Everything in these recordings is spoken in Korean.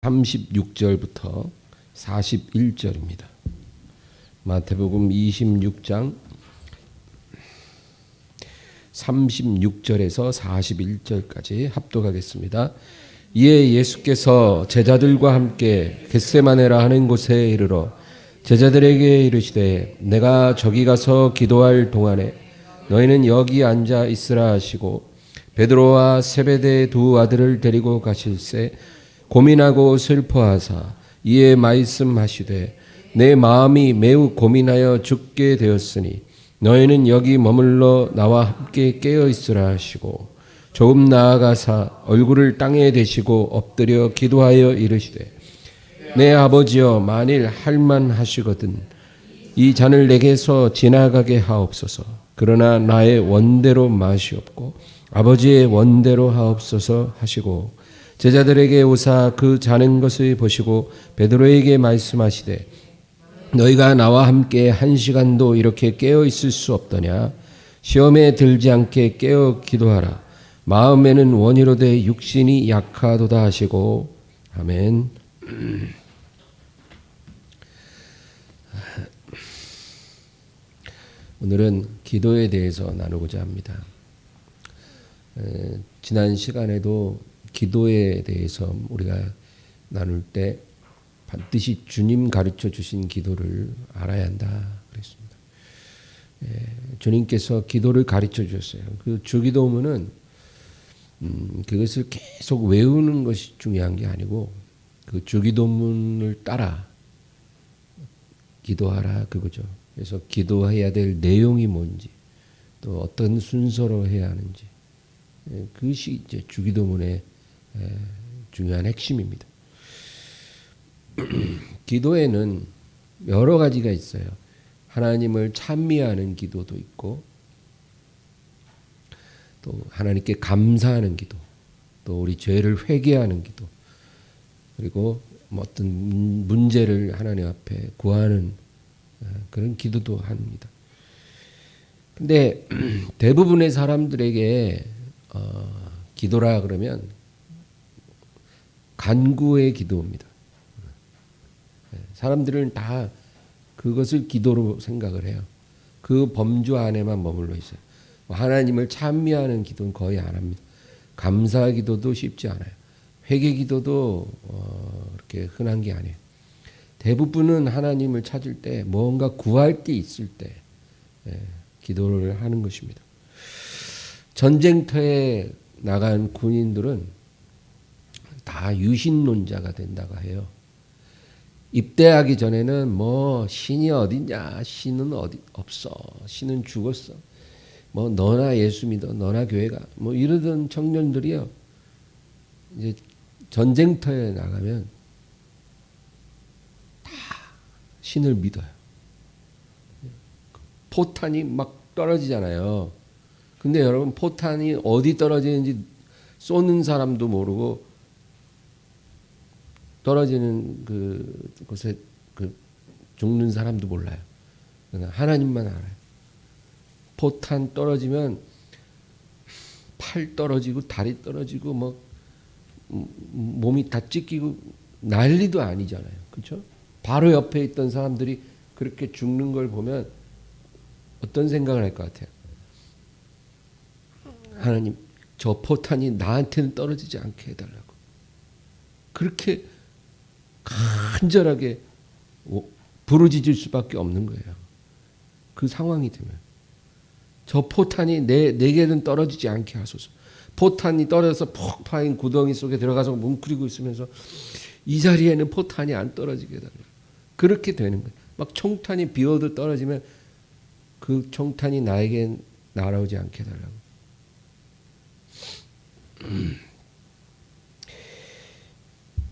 36절부터 41절입니다. 마태복음 26장 36절에서 41절까지 합독하겠습니다. 이에 예수께서 제자들과 함께 겟세마네라 하는 곳에 이르러 제자들에게 이르시되 내가 저기 가서 기도할 동안에 너희는 여기 앉아 있으라 하시고 베드로와 세베대의 두 아들을 데리고 가실새 고민하고 슬퍼하사 이에 말씀하시되 내 마음이 매우 고민하여 죽게 되었으니 너희는 여기 머물러 나와 함께 깨어 있으라 하시고 조금 나아가사 얼굴을 땅에 대시고 엎드려 기도하여 이르시되 내 아버지여 만일 할만하시거든 이 잔을 내게서 지나가게 하옵소서. 그러나 나의 원대로 마시옵고 아버지의 원대로 하옵소서 하시고 제자들에게 오사 그 자는 것을 보시고 베드로에게 말씀하시되 너희가 나와 함께 1시간도 이렇게 깨어 있을 수 없더냐. 시험에 들지 않게 깨어 기도하라. 마음에는 원이로되 육신이 약하도다 하시고 아멘. 오늘은 기도에 대해서 나누고자 합니다. 지난 시간에도 기도에 대해서 우리가 나눌 때 반드시 주님 가르쳐 주신 기도를 알아야 한다 그랬습니다. 주님께서 기도를 가르쳐 주셨어요. 그 주기도문은 그것을 계속 외우는 것이 중요한 게 아니고 그 주기도문을 따라 기도하라 그거죠. 그래서 기도해야 될 내용이 뭔지 또 어떤 순서로 해야 하는지 그것이 이제 주기도문의 중요한 핵심입니다. 기도에는 여러 가지가 있어요. 하나님을 찬미하는 기도도 있고 또 하나님께 감사하는 기도, 또 우리 죄를 회개하는 기도, 그리고 어떤 문제를 하나님 앞에 구하는 그런 기도도 합니다. 근데 대부분의 사람들에게 기도라 그러면 간구의 기도입니다. 사람들은 다 그것을 기도로 생각을 해요. 그 범주 안에만 머물러 있어요. 하나님을 찬미하는 기도는 거의 안 합니다. 감사 기도도 쉽지 않아요. 회개 기도도 그렇게 흔한 게 아니에요. 대부분은 하나님을 찾을 때 뭔가 구할 게 있을 때 기도를 하는 것입니다. 전쟁터에 나간 군인들은 다 유신론자가 된다고 해요. 입대하기 전에는 뭐 신이 어딨냐, 신은 어디 없어, 신은 죽었어, 뭐 너나 예수 믿어, 너나 교회가 뭐 이러던 청년들이요. 이제 전쟁터에 나가면 다 신을 믿어요. 포탄이 막 떨어지잖아요. 근데 여러분 포탄이 어디 떨어지는지 쏘는 사람도 모르고 떨어지는 그곳에 죽는 사람도 몰라요. 하나님만 알아요. 포탄 떨어지면 팔 떨어지고 다리 떨어지고 뭐 몸이 다 찢기고 난리도 아니잖아요. 그렇죠? 바로 옆에 있던 사람들이 그렇게 죽는 걸 보면 어떤 생각을 할 것 같아요? 하나님, 저 포탄이 나한테는 떨어지지 않게 해달라고. 그렇게 간절하게 부르짖을 수밖에 없는 거예요. 그 상황이 되면. 저 포탄이 내게는 떨어지지 않게 하소서. 포탄이 떨어져서 폭 파인 구덩이 속에 들어가서 뭉클이고 있으면서 이 자리에는 포탄이 안 떨어지게 해달라고. 그렇게 되는 거예요. 막 총탄이 비어도 떨어지면 그 총탄이 나에게 날아오지 않게 해달라고.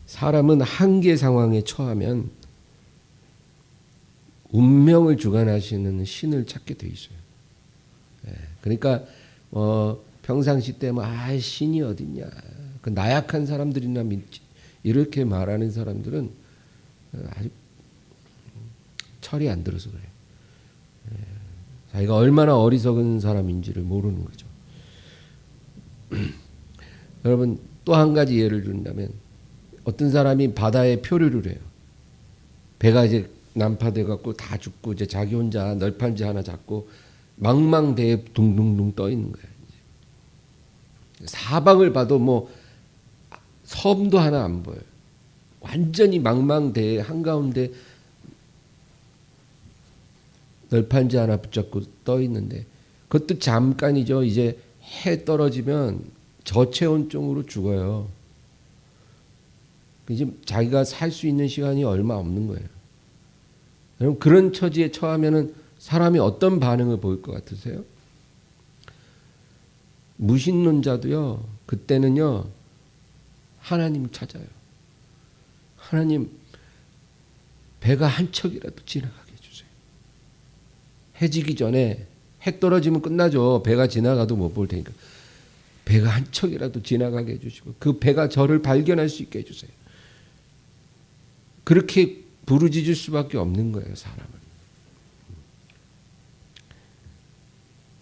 사람은 한계 상황에 처하면 운명을 주관하시는 신을 찾게 돼 있어요. 그러니까 평상시 때 뭐 신이 어딨냐, 그 나약한 사람들이나 믿지 이렇게 말하는 사람들은 아직 철이 안 들어서 그래요. 자기가 얼마나 어리석은 사람인지를 모르는 거죠. 여러분 또 한 가지 예를 든다면 어떤 사람이 바다에 표류를 해요. 배가 이제 난파돼 갖고 다 죽고 이제 자기 혼자 널판지 하나 잡고 망망대해 둥둥둥 떠 있는 거예요. 사방을 봐도 뭐 섬도 하나 안 보여요. 완전히 망망대해 한가운데 널판지 하나 붙잡고 떠 있는데 그것도 잠깐이죠. 이제 해 떨어지면 저체온증으로 죽어요. 이제 자기가 살 수 있는 시간이 얼마 없는 거예요. 여러분 그런 처지에 처하면은 사람이 어떤 반응을 보일 것 같으세요? 무신론자도요. 그때는요. 하나님 찾아요. 하나님 배가 한 척이라도 지나가게 해주세요. 해 지기 전에 해 떨어지면 끝나죠. 배가 지나가도 못 볼 테니까. 배가 한 척이라도 지나가게 해주시고 그 배가 저를 발견할 수 있게 해주세요. 그렇게 부르짖을 수밖에 없는 거예요. 사람은.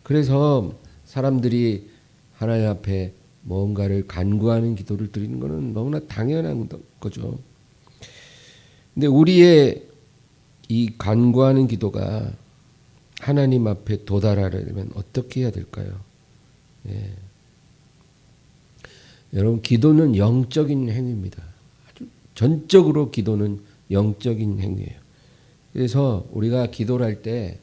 그래서 사람들이 하나님 앞에 뭔가를 간구하는 기도를 드리는 것은 너무나 당연한 거죠. 근데 우리의 이 간구하는 기도가 하나님 앞에 도달하려면 어떻게 해야 될까요? 예. 여러분 기도는 영적인 행위입니다. 아주 전적으로 기도는 영적인 행위예요. 그래서 우리가 기도를 할 때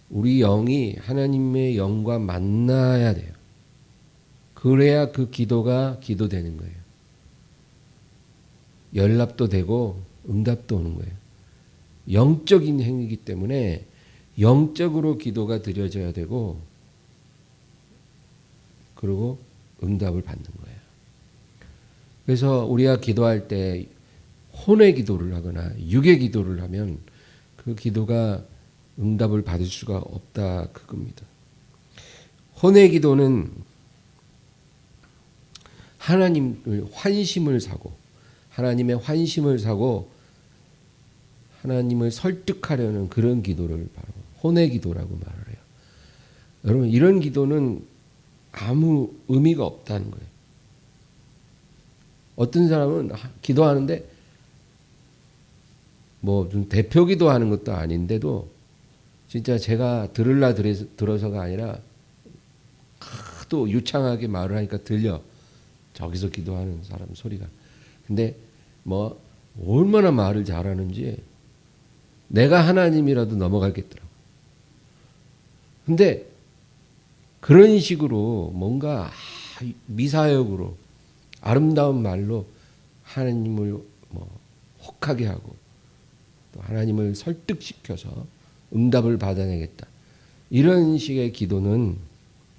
우리 영이 하나님의 영과 만나야 돼요. 그래야 그 기도가 기도되는 거예요. 연락도 되고 응답도 오는 거예요. 영적인 행위이기 때문에 영적으로 기도가 드려져야 되고 그리고 응답을 받는 거예요. 그래서 우리가 기도할 때 혼의 기도를 하거나 육의 기도를 하면 그 기도가 응답을 받을 수가 없다 그겁니다. 혼의 기도는 하나님을 환심을 사고 하나님의 환심을 사고 하나님을 설득하려는 그런 기도를 바로 혼의 기도라고 말을 해요. 여러분 이런 기도는 아무 의미가 없다는 거예요. 어떤 사람은 기도하는데 뭐 좀 대표 기도하는 것도 아닌데도 진짜 제가 들어서가 아니라 하도 유창하게 말을 하니까 들려. 저기서 기도하는 사람 소리가. 근데 뭐 얼마나 말을 잘하는지 내가 하나님이라도 넘어가겠더라고. 근데 그런 식으로 뭔가 미사역으로 아름다운 말로 하나님을 뭐 혹하게 하고 또 하나님을 설득시켜서 응답을 받아내겠다. 이런 식의 기도는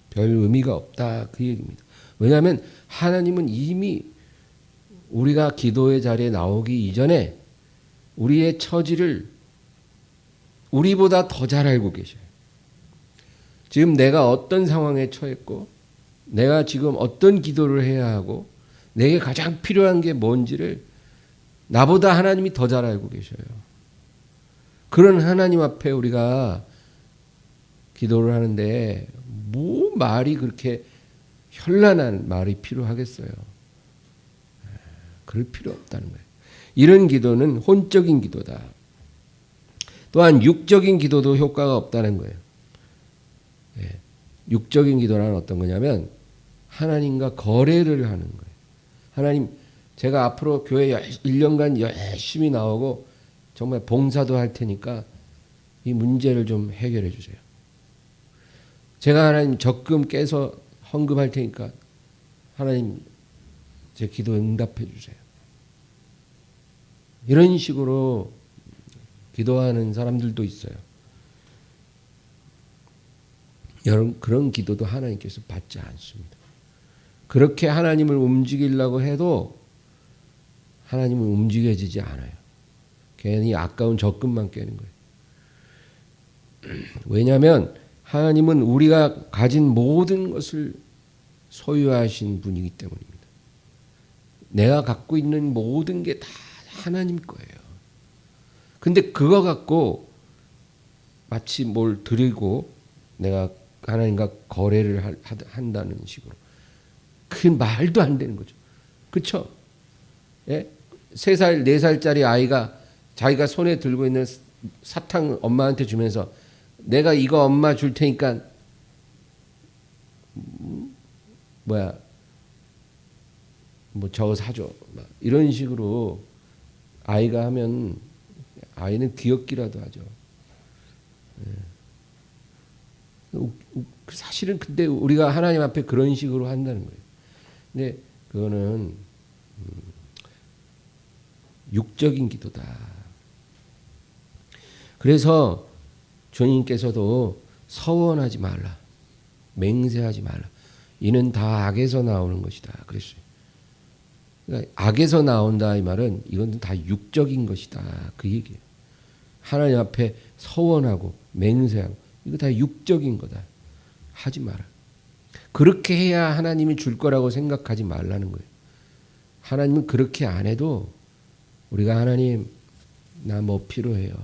별 의미가 없다 그 얘기입니다. 왜냐하면 하나님은 이미 우리가 기도의 자리에 나오기 이전에 우리의 처지를 우리보다 더 잘 알고 계셔요. 지금 내가 어떤 상황에 처했고 내가 지금 어떤 기도를 해야 하고 내게 가장 필요한 게 뭔지를 나보다 하나님이 더 잘 알고 계셔요. 그런 하나님 앞에 우리가 기도를 하는데 뭐 말이 그렇게 현란한 말이 필요하겠어요. 그럴 필요 없다는 거예요. 이런 기도는 혼적인 기도다. 또한 육적인 기도도 효과가 없다는 거예요. 육적인 기도란 어떤 거냐면 하나님과 거래를 하는 거예요. 하나님 제가 앞으로 교회 1년간 열심히 나오고 정말 봉사도 할 테니까 이 문제를 좀 해결해 주세요. 제가 하나님 적금 깨서 헌금할 테니까 하나님 제 기도 응답해 주세요. 이런 식으로 기도하는 사람들도 있어요. 여러분 그런 기도도 하나님께서 받지 않습니다. 그렇게 하나님을 움직이려고 해도 하나님은 움직여지지 않아요. 괜히 아까운 적금만 깨는 거예요. 왜냐하면 하나님은 우리가 가진 모든 것을 소유하신 분이기 때문입니다. 내가 갖고 있는 모든 게 다 하나님 거예요. 근데 그거 갖고 마치 뭘 드리고 내가 하나님과 거래를 한다는 식으로 그 말도 안 되는 거죠. 그렇죠? 예? 3살, 4살짜리 아이가 자기가 손에 들고 있는 사탕 엄마한테 주면서 내가 이거 엄마 줄 테니까 뭐 저거 사줘. 막 이런 식으로 아이가 하면 아이는 귀엽기라도 하죠. 사실은 근데 우리가 하나님 앞에 그런 식으로 한다는 거예요. 근데 그거는 육적인 기도다. 그래서 주님께서도 서원하지 말라, 맹세하지 말라. 이는 다 악에서 나오는 것이다. 그랬어요. 그러니까 악에서 나온다 이 말은 이건 다 육적인 것이다. 그 얘기예요. 하나님 앞에 서원하고 맹세하고 이거 다 육적인 거다. 하지 마라. 그렇게 해야 하나님이 줄 거라고 생각하지 말라는 거예요. 하나님은 그렇게 안 해도 우리가 하나님 나 뭐 필요해요.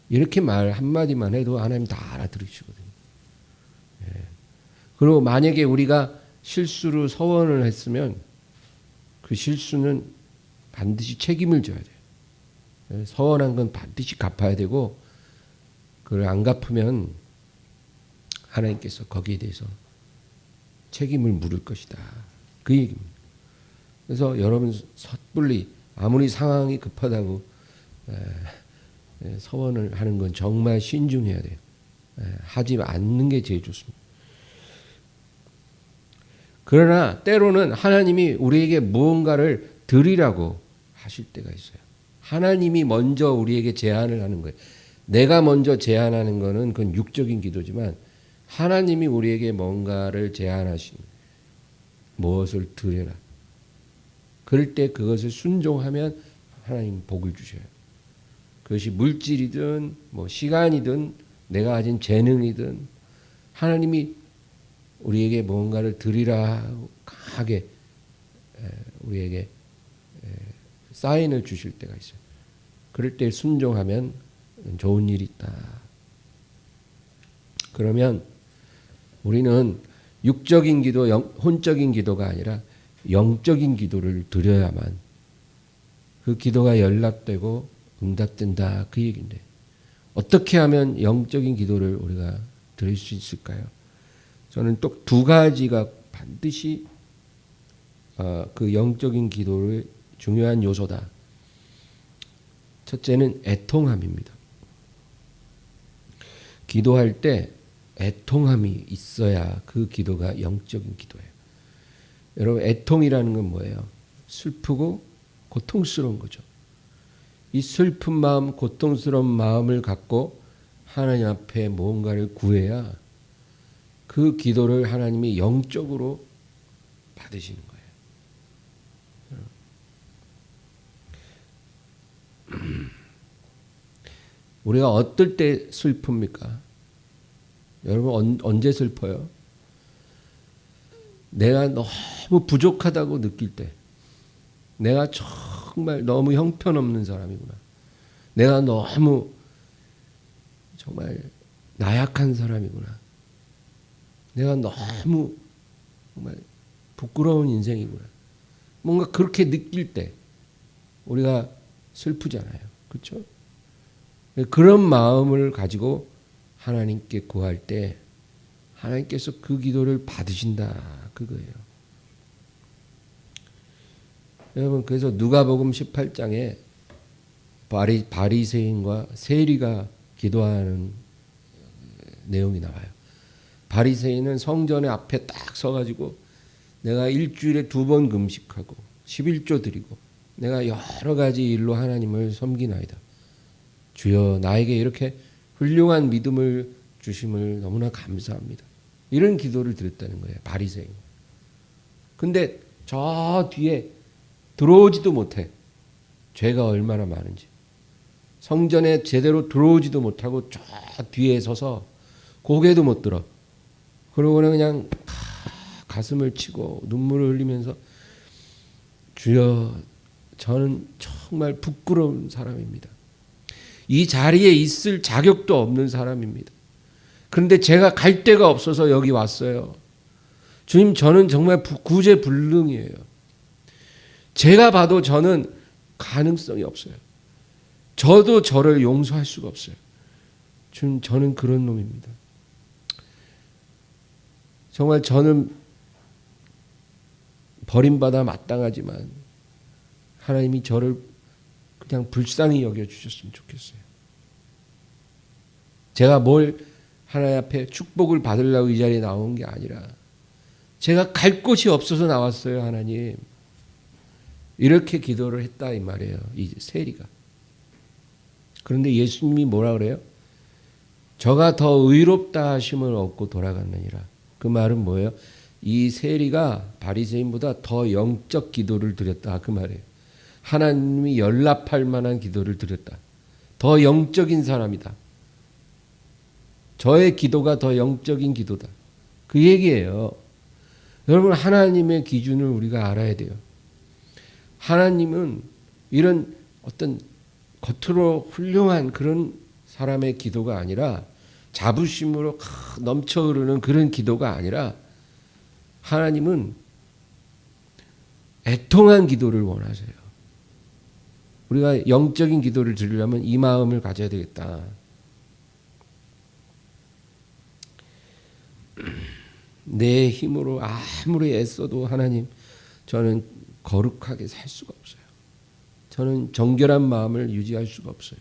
이렇게 말 한마디만 해도 하나님 다 알아들으시거든요. 예. 그리고 만약에 우리가 실수로 서원을 했으면 그 실수는 반드시 책임을 져야 돼요. 예. 서원한 건 반드시 갚아야 되고 그걸 안 갚으면 하나님께서 거기에 대해서 책임을 물을 것이다. 그 얘기입니다. 그래서 여러분 섣불리 아무리 상황이 급하다고 서원을 하는 건 정말 신중해야 돼요. 하지 않는 게 제일 좋습니다. 그러나 때로는 하나님이 우리에게 무언가를 드리라고 하실 때가 있어요. 하나님이 먼저 우리에게 제안을 하는 거예요. 내가 먼저 제안하는 거는 그건 육적인 기도지만 하나님이 우리에게 뭔가를 제안하신 무엇을 드려라. 그럴 때 그것을 순종하면 하나님 복을 주셔요. 그것이 물질이든 뭐 시간이든 내가 가진 재능이든 하나님이 우리에게 뭔가를 드리라 강하게 우리에게 사인을 주실 때가 있어요. 그럴 때 순종하면 좋은 일이 있다. 그러면 우리는 육적인 기도, 혼적인 기도가 아니라 영적인 기도를 드려야만 그 기도가 연락되고 응답된다 그 얘기인데 어떻게 하면 영적인 기도를 우리가 드릴 수 있을까요? 저는 또 2가지가 반드시 그 영적인 기도의 중요한 요소다. 첫째는 애통함입니다. 기도할 때 애통함이 있어야 그 기도가 영적인 기도예요. 여러분 애통이라는 건 뭐예요? 슬프고 고통스러운 거죠. 이 슬픈 마음, 고통스러운 마음을 갖고 하나님 앞에 무언가를 구해야 그 기도를 하나님이 영적으로 받으시는 거예요. 우리가 어떨 때 슬픕니까? 여러분 언제 슬퍼요? 내가 너무 부족하다고 느낄 때, 내가 정말 너무 형편없는 사람이구나, 내가 너무 정말 나약한 사람이구나, 내가 너무 정말 부끄러운 인생이구나, 뭔가 그렇게 느낄 때 우리가 슬프잖아요. 그렇죠? 그런 마음을 가지고 하나님께 구할 때 하나님께서 그 기도를 받으신다 그거예요. 여러분 그래서 누가복음 18장에 바리새인과 세리가 기도하는 내용이 나와요. 바리새인은 성전의 앞에 딱 서가지고 내가 일주일에 2번 금식하고 11조 드리고 내가 여러 가지 일로 하나님을 섬기나이다. 주여 나에게 이렇게 훌륭한 믿음을 주심을 너무나 감사합니다. 이런 기도를 드렸다는 거예요. 바리새인. 근데 저 뒤에 들어오지도 못해. 죄가 얼마나 많은지. 성전에 제대로 들어오지도 못하고 저 뒤에 서서 고개도 못 들어. 그러고는 그냥 가슴을 치고 눈물을 흘리면서 주여 저는 정말 부끄러운 사람입니다. 이 자리에 있을 자격도 없는 사람입니다. 그런데 제가 갈 데가 없어서 여기 왔어요. 주님 저는 정말 구제불능이에요. 제가 봐도 저는 가능성이 없어요. 저도 저를 용서할 수가 없어요. 저는 그런 놈입니다. 정말 저는 버림받아 마땅하지만 하나님이 저를 그냥 불쌍히 여겨주셨으면 좋겠어요. 제가 뭘 하나님 앞에 축복을 받으려고 이 자리에 나온 게 아니라 제가 갈 곳이 없어서 나왔어요. 하나님, 이렇게 기도를 했다 이 말이에요. 이 세리가. 그런데 예수님이 뭐라 그래요? 저가 더 의롭다 하심을 얻고 돌아갔느니라. 그 말은 뭐예요? 이 세리가 바리새인보다 더 영적 기도를 드렸다 그 말이에요. 하나님이 연락할 만한 기도를 드렸다. 더 영적인 사람이다. 저의 기도가 더 영적인 기도다. 그 얘기예요. 여러분, 하나님의 기준을 우리가 알아야 돼요. 하나님은 이런 어떤 겉으로 훌륭한 그런 사람의 기도가 아니라 자부심으로 넘쳐 흐르는 그런 기도가 아니라 하나님은 애통한 기도를 원하세요. 우리가 영적인 기도를 드리려면 이 마음을 가져야 되겠다. 내 힘으로 아무리 애써도 하나님, 저는 거룩하게 살 수가 없어요. 저는 정결한 마음을 유지할 수가 없어요.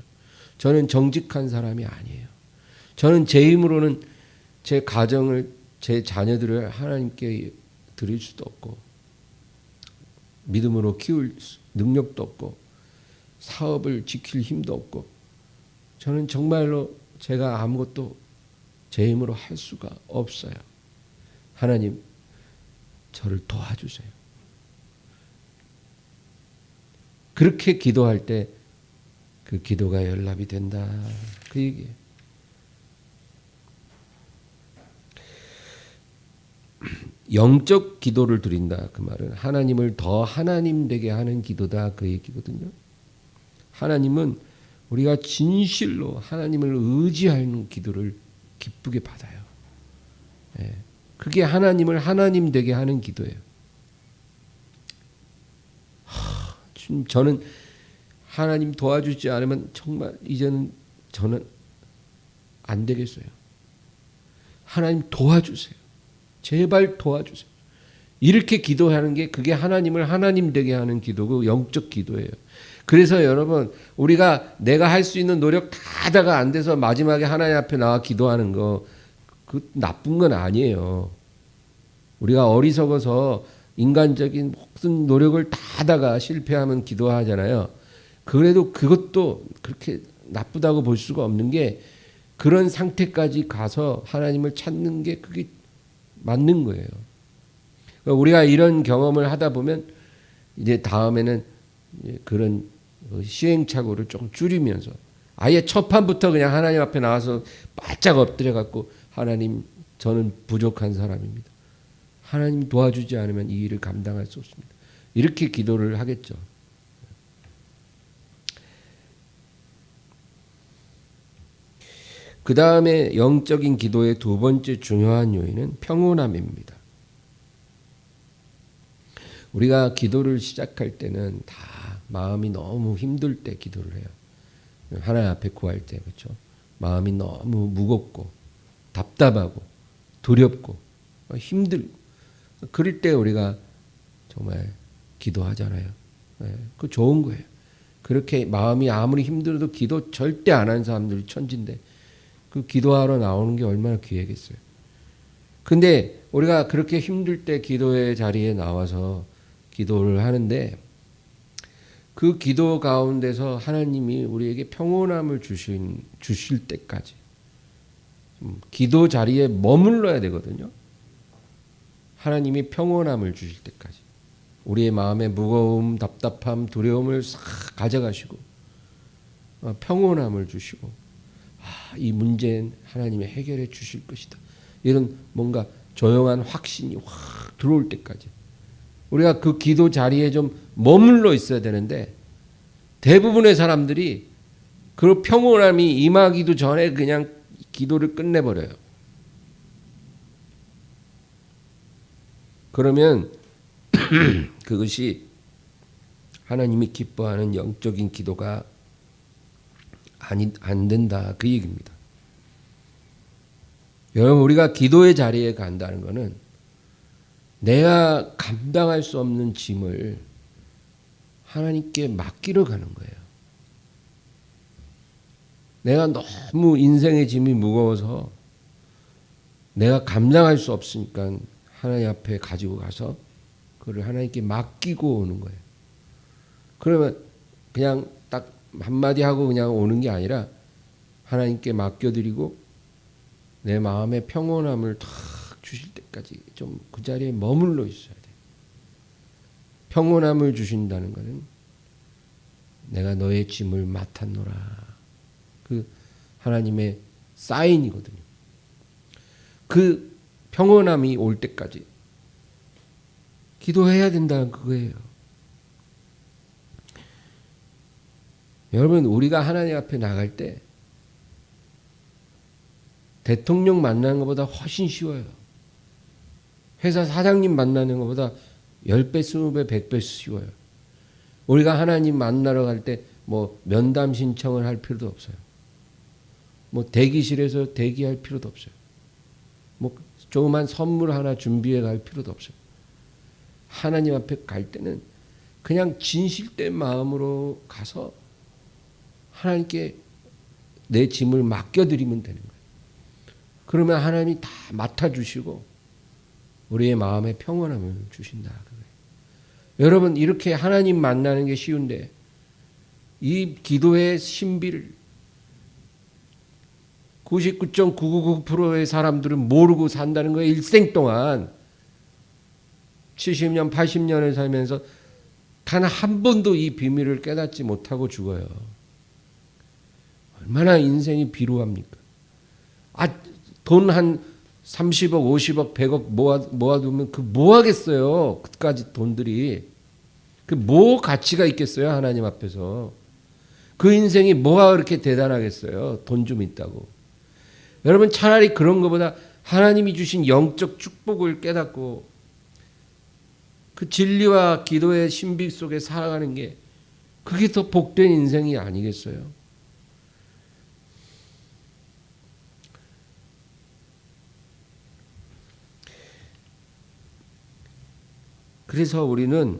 저는 정직한 사람이 아니에요. 저는 제 힘으로는 제 가정을, 제 자녀들을 하나님께 드릴 수도 없고 믿음으로 키울 능력도 없고 사업을 지킬 힘도 없고 저는 정말로 제가 아무것도 제 힘으로 할 수가 없어요. 하나님, 저를 도와주세요. 그렇게 기도할 때 그 기도가 연락이 된다. 그 얘기예요. 영적 기도를 드린다. 그 말은 하나님을 더 하나님 되게 하는 기도다. 그 얘기거든요. 하나님은 우리가 진실로 하나님을 의지하는 기도를 기쁘게 받아요. 그게 하나님을 하나님 되게 하는 기도예요. 저는 하나님 도와주지 않으면 정말 이제는 저는 안 되겠어요. 하나님 도와주세요. 제발 도와주세요. 이렇게 기도하는 게 그게 하나님을 하나님 되게 하는 기도고 영적 기도예요. 그래서 여러분, 우리가 내가 할 수 있는 노력 다 하다가 안 돼서 마지막에 하나님 앞에 나와 기도하는 거, 그 나쁜 건 아니에요. 우리가 어리석어서 인간적인 모든 노력을 다 하다가 실패하면 기도하잖아요. 그래도 그것도 그렇게 나쁘다고 볼 수가 없는 게 그런 상태까지 가서 하나님을 찾는 게 그게 맞는 거예요. 우리가 이런 경험을 하다 보면 이제 다음에는 그런 시행착오를 조금 줄이면서 아예 첫 판부터 그냥 하나님 앞에 나와서 바짝 엎드려 갖고 하나님, 저는 부족한 사람입니다. 하나님 도와주지 않으면 이 일을 감당할 수 없습니다. 이렇게 기도를 하겠죠. 그 다음에 영적인 기도의 두 번째 중요한 요인은 평온함입니다. 우리가 기도를 시작할 때는 다 마음이 너무 힘들 때 기도를 해요. 하나님 앞에 구할 때, 그렇죠? 마음이 너무 무겁고 답답하고 두렵고 힘들고 그럴 때 우리가 정말 기도하잖아요. 그 좋은 거예요. 그렇게 마음이 아무리 힘들어도 기도 절대 안 하는 사람들이 천진데 그 기도하러 나오는 게 얼마나 귀하겠어요. 근데 우리가 그렇게 힘들 때 기도의 자리에 나와서 기도를 하는데 그 기도 가운데서 하나님이 우리에게 평온함을 주실 때까지 기도 자리에 머물러야 되거든요. 하나님이 평온함을 주실 때까지 우리의 마음의 무거움, 답답함, 두려움을 싹 가져가시고 평온함을 주시고 이 문제는 하나님이 해결해 주실 것이다. 이런 뭔가 조용한 확신이 확 들어올 때까지 우리가 그 기도 자리에 좀 머물러 있어야 되는데 대부분의 사람들이 그 평온함이 임하기도 전에 그냥 기도를 끝내버려요. 그러면 그것이 하나님이 기뻐하는 영적인 기도가 안 된다, 그 얘기입니다. 여러분, 우리가 기도의 자리에 간다는 것은 내가 감당할 수 없는 짐을 하나님께 맡기러 가는 거예요. 내가 너무 인생의 짐이 무거워서 내가 감당할 수 없으니까 하나님 앞에 가지고 가서 그걸 하나님께 맡기고 오는 거예요. 그러면 그냥 딱 한마디 하고 그냥 오는 게 아니라 하나님께 맡겨드리고 내 마음의 평온함을 탁 주실 때까지 좀 그 자리에 머물러 있어야 돼요. 평온함을 주신다는 것은 내가 너의 짐을 맡았노라, 그 하나님의 사인이거든요. 그 평온함이 올 때까지 기도해야 된다는 그거예요. 여러분, 우리가 하나님 앞에 나갈 때 대통령 만나는 것보다 훨씬 쉬워요. 회사 사장님 만나는 것보다 10배, 20배, 100배 쉬워요. 우리가 하나님 만나러 갈 때 뭐 면담 신청을 할 필요도 없어요. 뭐 대기실에서 대기할 필요도 없어요. 뭐 조그만 선물 하나 준비해 갈 필요도 없어요. 하나님 앞에 갈 때는 그냥 진실된 마음으로 가서 하나님께 내 짐을 맡겨드리면 되는 거예요. 그러면 하나님이 다 맡아주시고 우리의 마음에 평온함을 주신다. 여러분, 이렇게 하나님 만나는 게 쉬운데 이 기도의 신비를 99.999%의 사람들은 모르고 산다는 거예요. 일생 동안 70년, 80년을 살면서 단 한 번도 이 비밀을 깨닫지 못하고 죽어요. 얼마나 인생이 비루합니까? 돈 한 30억, 50억, 100억 모아두면 그 뭐 하겠어요? 그까지 돈들이. 그 뭐 가치가 있겠어요? 하나님 앞에서. 그 인생이 뭐가 그렇게 대단하겠어요? 돈 좀 있다고. 여러분, 차라리 그런 것보다 하나님이 주신 영적 축복을 깨닫고 그 진리와 기도의 신비 속에 살아가는 게 그게 더 복된 인생이 아니겠어요? 그래서 우리는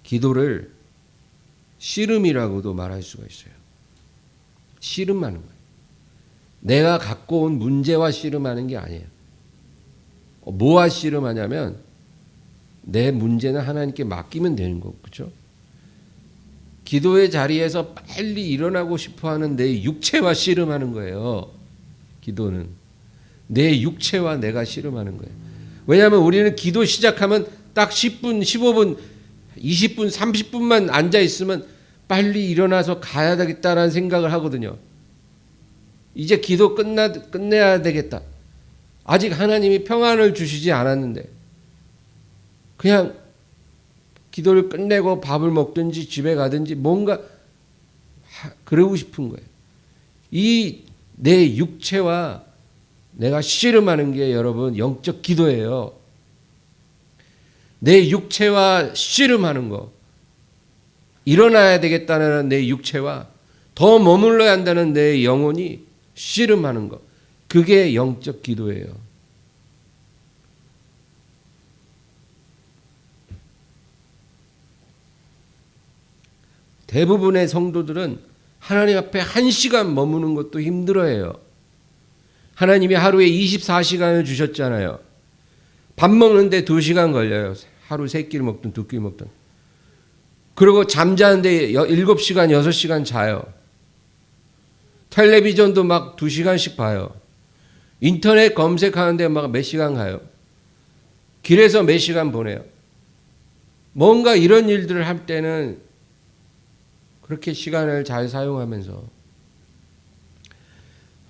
기도를 씨름이라고도 말할 수가 있어요. 씨름하는 거예요. 내가 갖고 온 문제와 씨름하는 게 아니에요. 뭐와 씨름하냐면 내 문제는 하나님께 맡기면 되는 거고, 그렇죠? 기도의 자리에서 빨리 일어나고 싶어하는 내 육체와 씨름하는 거예요. 기도는 내 육체와 내가 씨름하는 거예요. 왜냐하면 우리는 기도 시작하면 딱 10분, 15분, 20분, 30분만 앉아 있으면 빨리 일어나서 가야 되겠다라는 생각을 하거든요. 이제 기도 끝내야 되겠다. 아직 하나님이 평안을 주시지 않았는데 그냥 기도를 끝내고 밥을 먹든지 집에 가든지 뭔가 그러고 싶은 거예요. 이 내 육체와 내가 씨름하는 게 여러분 영적 기도예요. 내 육체와 씨름하는 거. 일어나야 되겠다는 내 육체와 더 머물러야 한다는 내 영혼이 씨름하는 거. 그게 영적 기도예요. 대부분의 성도들은 하나님 앞에 1시간 머무는 것도 힘들어해요. 하나님이 하루에 24시간을 주셨잖아요. 밥 먹는데 2시간 걸려요. 하루 3끼를 먹든 2끼를 먹든. 그리고 잠자는데 7시간, 6시간 자요. 텔레비전도 막 2시간씩 봐요. 인터넷 검색하는데 막 몇 시간 가요. 길에서 몇 시간 보내요. 뭔가 이런 일들을 할 때는 그렇게 시간을 잘 사용하면서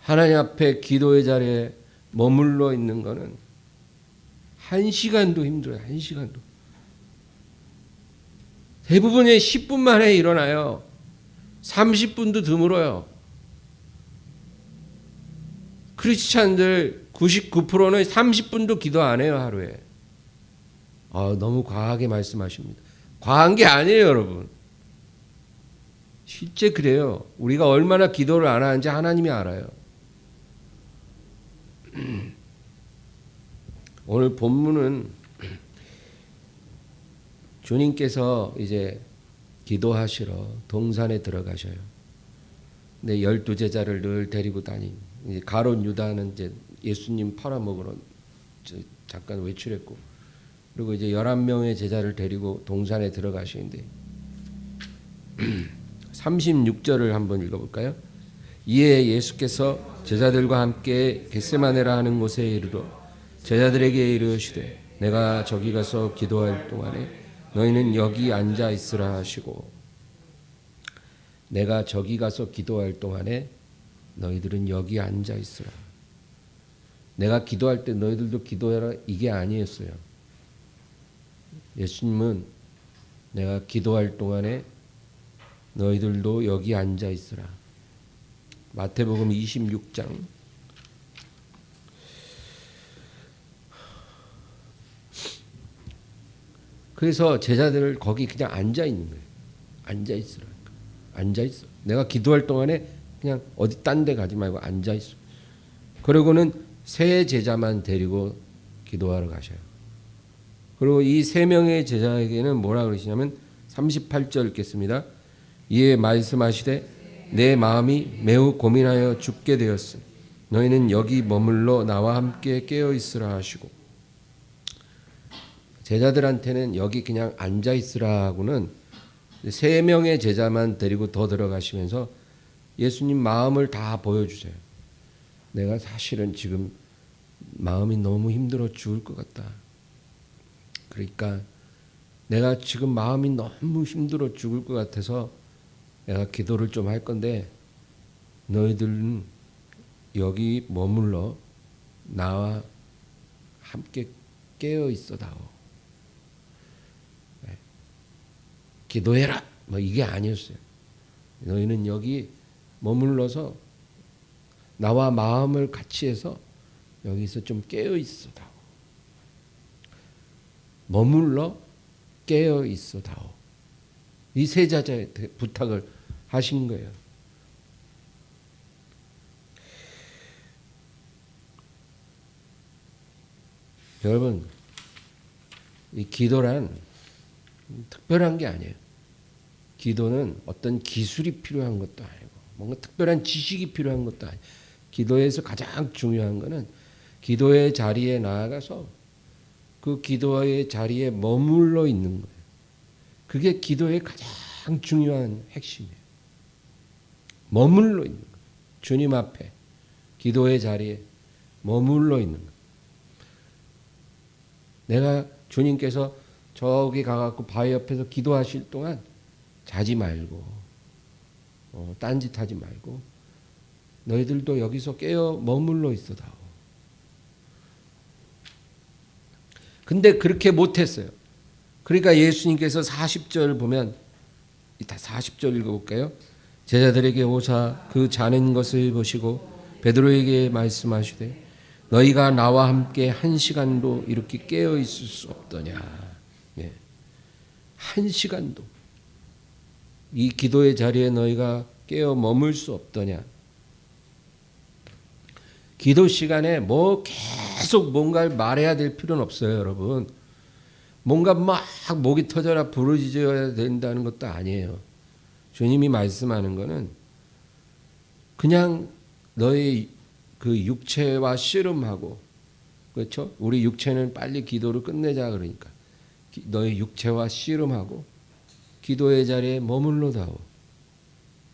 하나님 앞에 기도의 자리에 머물러 있는 거는 1시간도 힘들어요. 1시간도. 대부분의 10분 만에 일어나요. 30분도 드물어요. 크리스찬들 99%는 30분도 기도 안 해요, 하루에. 너무 과하게 말씀하십니다. 과한 게 아니에요, 여러분. 실제 그래요. 우리가 얼마나 기도를 안 하는지 하나님이 알아요. 오늘 본문은 주님께서 이제 기도하시러 동산에 들어가셔요. 근데 12제자를 늘 데리고 다닌 가룟 유다는 이제 예수님 팔아먹으러 잠깐 외출했고, 그리고 이제 11명의 제자를 데리고 동산에 들어가시는데 36절을 한번 읽어볼까요? 이에 예수께서 제자들과 함께 겟세마네라 하는 곳에 이르러 제자들에게 이르시되 내가 저기 가서 기도할 동안에 너희는 여기 앉아 있으라 하시고, 내가 저기 가서 기도할 동안에 너희들은 여기 앉아 있으라. 내가 기도할 때 너희들도 기도해라, 이게 아니었어요. 예수님은 내가 기도할 동안에 너희들도 여기 앉아 있으라. 마태복음 26장 그래서 제자들을 거기 그냥 앉아 있는 거예요. 앉아 있으라. 앉아 있어. 내가 기도할 동안에 그냥 어디 딴 데 가지 말고 앉아 있어. 그러고는 세 제자만 데리고 기도하러 가셔요. 그리고 이 세 명의 제자에게는 뭐라 그러시냐면 38절 읽겠습니다. 이에 말씀하시되 내 마음이 매우 고민하여 죽게 되었으니 너희는 여기 머물러 나와 함께 깨어 있으라 하시고, 제자들한테는 여기 그냥 앉아 있으라 하고는 세 명의 제자만 데리고 더 들어가시면서 예수님 마음을 다 보여주세요. 내가 사실은 지금 마음이 너무 힘들어 죽을 것 같다. 그러니까 내가 지금 마음이 너무 힘들어 죽을 것 같아서 내가 기도를 좀 할 건데 너희들은 여기 머물러 나와 함께 깨어 있어다오. 네. 기도해라. 뭐 이게 아니었어요. 너희는 여기 머물러서 나와 마음을 같이 해서 여기서 좀 깨어 있어다오. 머물러 깨어 있어다오. 이 세 자자의 부탁을 하신 거예요. 여러분, 이 기도란 특별한 게 아니에요. 기도는 어떤 기술이 필요한 것도 아니고 뭔가 특별한 지식이 필요한 것도 아니에요. 기도에서 가장 중요한 것은 기도의 자리에 나아가서 그 기도의 자리에 머물러 있는 거예요. 그게 기도의 가장 중요한 핵심이에요. 머물러 있는 거예요. 주님 앞에 기도의 자리에 머물러 있는 거예요. 내가 주님께서 저기 가갖고 바위 옆에서 기도하실 동안 자지 말고 딴짓하지 말고 너희들도 여기서 깨어 머물러 있어다오. 근데 그렇게 못했어요. 그러니까 예수님께서 40절 보면, 다 40절 읽어볼까요? 제자들에게 오사 그 자는 것을 보시고 베드로에게 말씀하시되 너희가 나와 함께 1시간도 이렇게 깨어 있을 수 없더냐. 예. 1시간도 이 기도의 자리에 너희가 깨어 머물 수 없더냐. 기도 시간에 뭐 계속 뭔가를 말해야 될 필요는 없어요, 여러분. 뭔가 막 목이 터져라 부르짖어야 된다는 것도 아니에요. 주님이 말씀하는 거는 그냥 너의 그 육체와 씨름하고, 그렇죠? 우리 육체는 빨리 기도를 끝내자 그러니까 너의 육체와 씨름하고 기도의 자리에 머물러다오.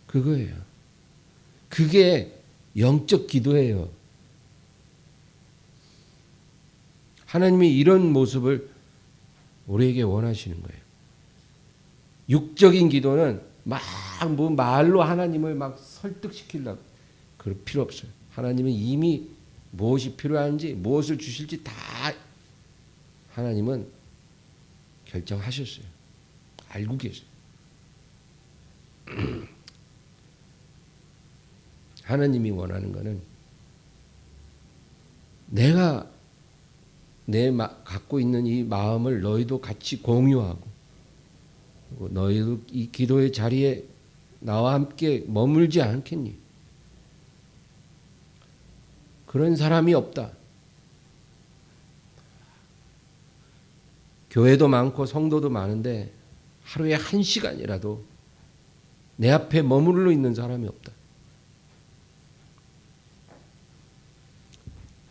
그거예요. 그게 영적 기도예요. 하나님이 이런 모습을 우리에게 원하시는 거예요. 육적인 기도는 막 뭐 말로 하나님을 막 설득시키려고 그럴 필요 없어요. 하나님은 이미 무엇이 필요한지 무엇을 주실지 다 하나님은 결정하셨어요. 알고 계세요. 하나님이 원하는 것은 내가 갖고 있는 이 마음을 너희도 같이 공유하고 되고 너희도 이 기도의 자리에 나와 함께 머물지 않겠니? 그런 사람이 없다. 교회도 많고 성도도 많은데 하루에 1시간이라도 내 앞에 머물러 있는 사람이 없다.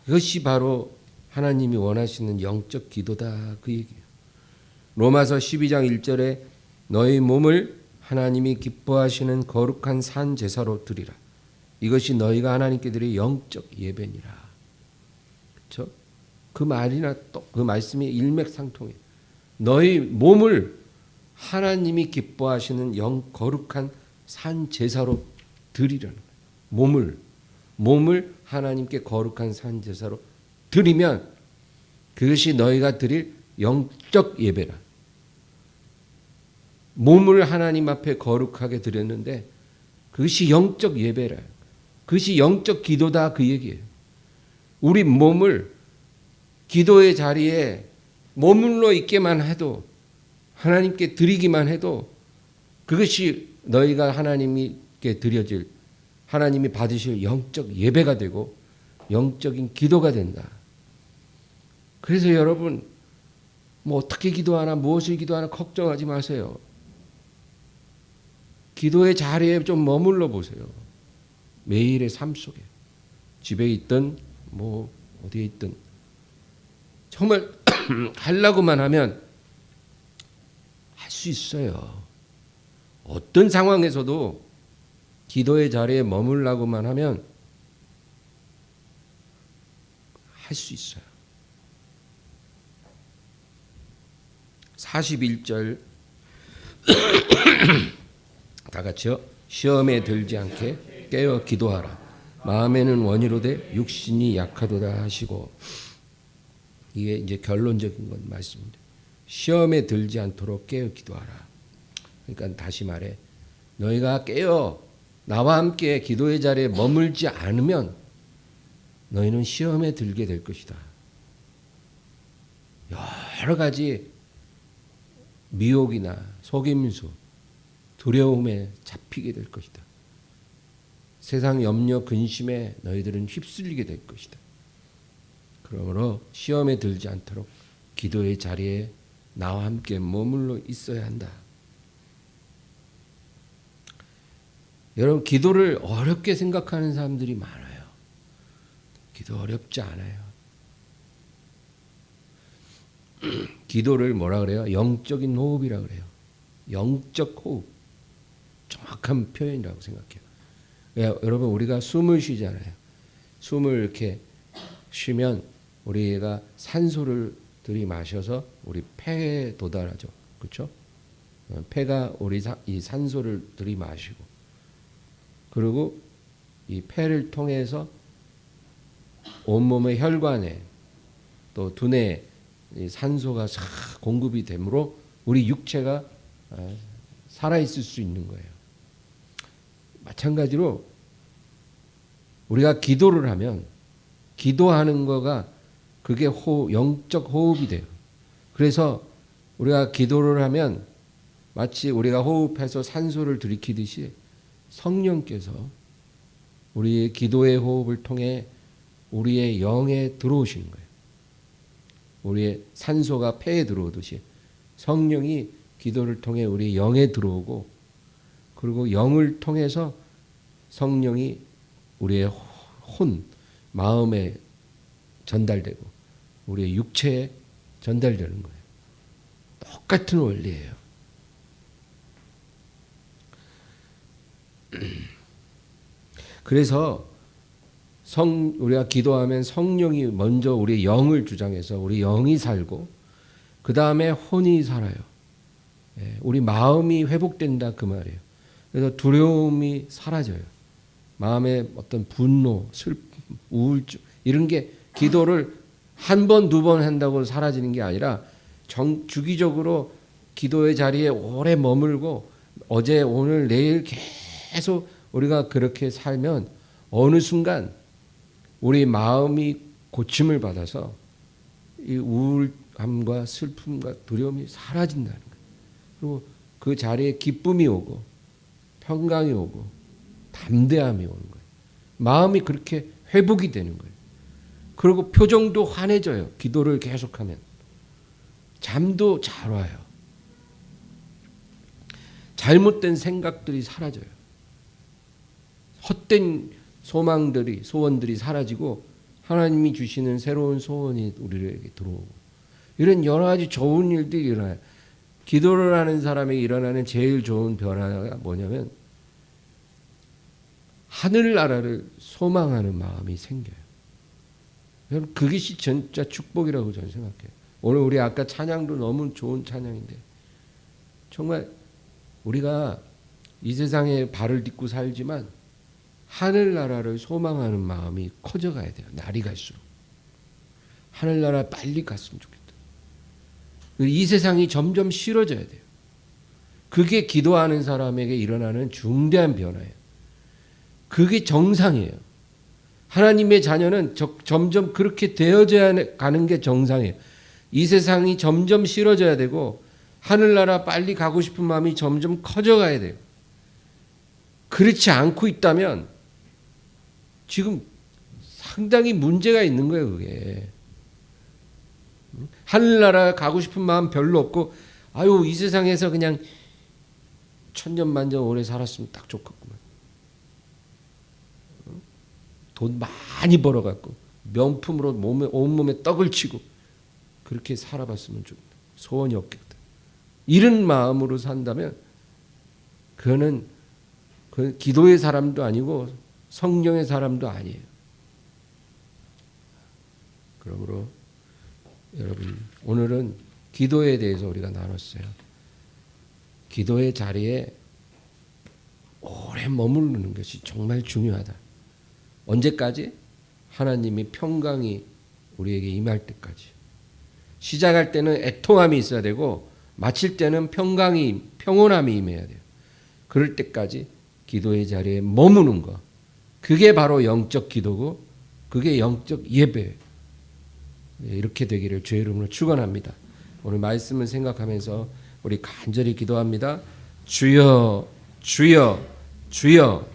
그것이 바로 하나님이 원하시는 영적 기도다, 그 얘기예요. 로마서 12장 1절에 너희 몸을 하나님이 기뻐하시는 거룩한 산 제사로 드리라. 이것이 너희가 하나님께 드릴 영적 예배니라. 그렇죠? 그 말이나 또 그 말씀이 일맥상통해요. 너희 몸을 하나님이 기뻐하시는 거룩한 산 제사로 드리라는 거예요. 몸을 하나님께 거룩한 산 제사로 드리면 그것이 너희가 드릴 영적 예배라. 몸을 하나님 앞에 거룩하게 드렸는데 그것이 영적 예배라. 그것이 영적 기도다, 그 얘기예요. 우리 몸을 기도의 자리에 머물러 있게만 해도, 하나님께 드리기만 해도 그것이 너희가 하나님께 드려질, 하나님이 받으실 영적 예배가 되고 영적인 기도가 된다. 그래서 여러분 뭐 어떻게 기도하나 무엇을 기도하나 걱정하지 마세요. 기도의 자리에 좀 머물러 보세요. 매일의 삶 속에, 집에 있든 뭐 어디에 있든 정말 하려고만 하면 할 수 있어요. 어떤 상황에서도 기도의 자리에 머물라고만 하면 할 수 있어요. 41절 다 같이요. 시험에 들지 않게 깨어 기도하라. 마음에는 원이로되 육신이 약하도다 하시고, 이게 이제 결론적인 건 말씀입니다. 시험에 들지 않도록 깨어 기도하라. 그러니까 다시 말해, 너희가 깨어 나와 함께 기도의 자리에 머물지 않으면 너희는 시험에 들게 될 것이다. 여러 가지 미혹이나 속임수, 두려움에 잡히게 될 것이다. 세상 염려, 근심에 너희들은 휩쓸리게 될 것이다. 그러므로 시험에 들지 않도록 기도의 자리에 나와 함께 머물러 있어야 한다. 여러분, 기도를 어렵게 생각하는 사람들이 많아요. 기도 어렵지 않아요. 기도를 뭐라 그래요? 영적인 호흡이라 그래요. 영적 호흡. 정확한 표현이라고 생각해요. 여러분, 우리가 숨을 쉬잖아요. 숨을 이렇게 쉬면 우리가 산소를 들이마셔서 우리 폐에 도달하죠. 그렇죠? 폐가 우리 이 산소를 들이마시고, 그리고 이 폐를 통해서 온몸의 혈관에 또 두뇌에 산소가 공급이 되므로 우리 육체가 살아있을 수 있는 거예요. 마찬가지로 우리가 기도를 하면 기도하는 거가 그게 영적 호흡이 돼요. 그래서 우리가 기도를 하면 마치 우리가 호흡해서 산소를 들이키듯이 성령께서 우리의 기도의 호흡을 통해 우리의 영에 들어오시는 거예요. 우리의 산소가 폐에 들어오듯이 성령이 기도를 통해 우리 영에 들어오고, 그리고 영을 통해서 성령이 우리의 마음에 전달되고 우리의 육체에 전달되는 거예요. 똑같은 원리예요. 그래서 우리가 기도하면 성령이 먼저 우리 영을 주장해서 우리 영이 살고, 그 다음에 혼이 살아요. 우리 마음이 회복된다, 그 말이에요. 그래서 두려움이 사라져요. 마음의 어떤 분노, 슬픔, 우울증 이런 게 기도를 한 번, 두 번 한다고 사라지는 게 아니라 주기적으로 기도의 자리에 오래 머물고 어제, 오늘, 내일 계속 우리가 그렇게 살면 어느 순간 우리 마음이 고침을 받아서 이 우울함과 슬픔과 두려움이 사라진다는 거예요. 그리고 그 자리에 기쁨이 오고 평강이 오고 담대함이 오는 거예요. 마음이 그렇게 회복이 되는 거예요. 그리고 표정도 환해져요. 기도를 계속하면. 잠도 잘 와요. 잘못된 생각들이 사라져요. 헛된 소원들이 사라지고 하나님이 주시는 새로운 소원이 우리에게 들어오고 이런 여러 가지 좋은 일들이 일어나요. 기도를 하는 사람에게 일어나는 제일 좋은 변화가 뭐냐면 하늘나라를 소망하는 마음이 생겨요. 여러분 그것이 진짜 축복이라고 저는 생각해요. 오늘 우리 아까 찬양도 너무 좋은 찬양인데 정말 우리가 이 세상에 발을 딛고 살지만 하늘나라를 소망하는 마음이 커져가야 돼요. 날이 갈수록. 하늘나라 빨리 갔으면 좋겠다. 이 세상이 점점 싫어져야 돼요. 그게 기도하는 사람에게 일어나는 중대한 변화예요. 그게 정상이에요. 하나님의 자녀는 점점 그렇게 되어져야 가는 게 정상이에요. 이 세상이 점점 싫어져야 되고 하늘나라 빨리 가고 싶은 마음이 점점 커져가야 돼요. 그렇지 않고 있다면 지금 상당히 문제가 있는 거예요. 그게. 하늘나라 가고 싶은 마음 별로 없고 아유 이 세상에서 그냥 천년만년 오래 살았으면 딱 좋겠구만. 돈 많이 벌어갖고 명품으로 온몸에 떡을 치고 그렇게 살아봤으면 좋겠다. 소원이 없겠다. 이런 마음으로 산다면 그거는 그 기도의 사람도 아니고 성령의 사람도 아니에요. 그러므로 여러분 오늘은 기도에 대해서 우리가 나눴어요. 기도의 자리에 오래 머무르는 것이 정말 중요하다. 언제까지? 하나님이 평강이 우리에게 임할 때까지. 시작할 때는 애통함이 있어야 되고 마칠 때는 평온함이 임해야 돼요. 그럴 때까지 기도의 자리에 머무는 거. 그게 바로 영적 기도고 그게 영적 예배예요. 이렇게 되기를 주의 이름으로 축원합니다. 오늘 말씀을 생각하면서 우리 간절히 기도합니다. 주여 주여 주여